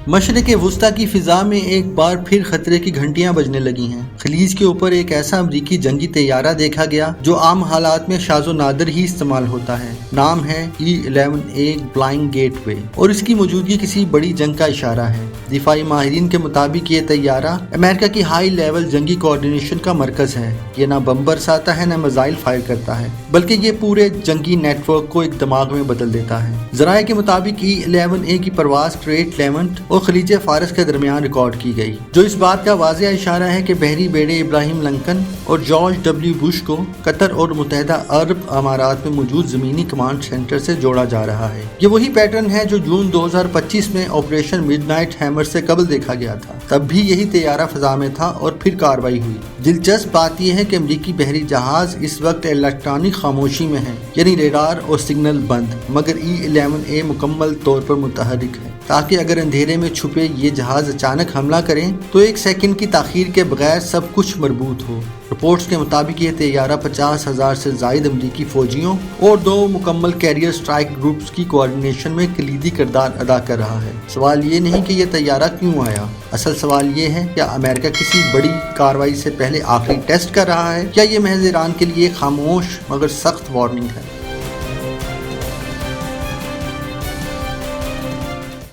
मशरिक़ वुस्ता की फ़िज़ा में एक बार फिर खतरे की घंटियां बजने लगी हैं। खलीज के ऊपर एक ऐसा अमरीकी जंगी तैयारा देखा गया जो आम हालात में शाज़ो नादिर ही इस्तेमाल होता है। नाम है E-11A फ्लाइंग गेटवे और इसकी मौजूदगी किसी बड़ी जंग का इशारा है। दिफाई माहिरीन के मुताबिक ये तैयारा अमेरिका की हाई लेवल जंगी कोऑर्डिनेशन का मरकज़ है। ये ना बम बरसाता है, ना मिसाइल फायर करता है, बल्कि ये पूरे जंगी नेटवर्क को एक दिमाग में बदल देता है। ज़राए के मुताबिक E-11A की परवाज़ स्ट्रेट लेवंट और खलीज फारस के दरमियान रिकॉर्ड की गई, जो इस बात का वाज़ेह इशारा है कि बहरी बेड़े इब्राहिम लिंकन और जॉर्ज डब्ल्यू बुश को कतर और मुत्तहिदा अरब अमारात में मौजूद ज़मीनी कमांड सेंटर से जोड़ा जा रहा है। ये वही पैटर्न है जो जून 2025 में ऑपरेशन मिडनाइट हैमर से कबल देखा गया था। तब भी यही तैयारा फ़ज़ा में था और फिर कार्रवाई हुई। दिलचस्प बात यह है कि अमरीकी बहरी जहाज इस वक्त इलेक्ट्रॉनिक खामोशी में है, यानी रेडार और सिग्नल बंद, मगर E-11A मुकम्मल तौर पर मुतहरिक है, ताकि अगर अंधेरे में छुपे ये जहाज अचानक हमला करें तो एक सेकंड की ताख़ीर के बगैर सब कुछ मरबूत हो। रिपोर्ट्स के मुताबिक ये तैयारा 50,000 से ज़ायद अमरीकी फ़ौजियों और 2 मुकम्मल कैरियर स्ट्राइक ग्रुप्स की कोऑर्डिनेशन में कलीदी किरदार अदा कर रहा है। सवाल ये नहीं कि यह तैयारा क्यों आया, असल सवाल ये है क्या अमेरिका किसी बड़ी कार्रवाई से पहले आखिरी टेस्ट कर रहा है, या ये महज ईरान के लिए खामोश मगर सख्त वार्निंग है।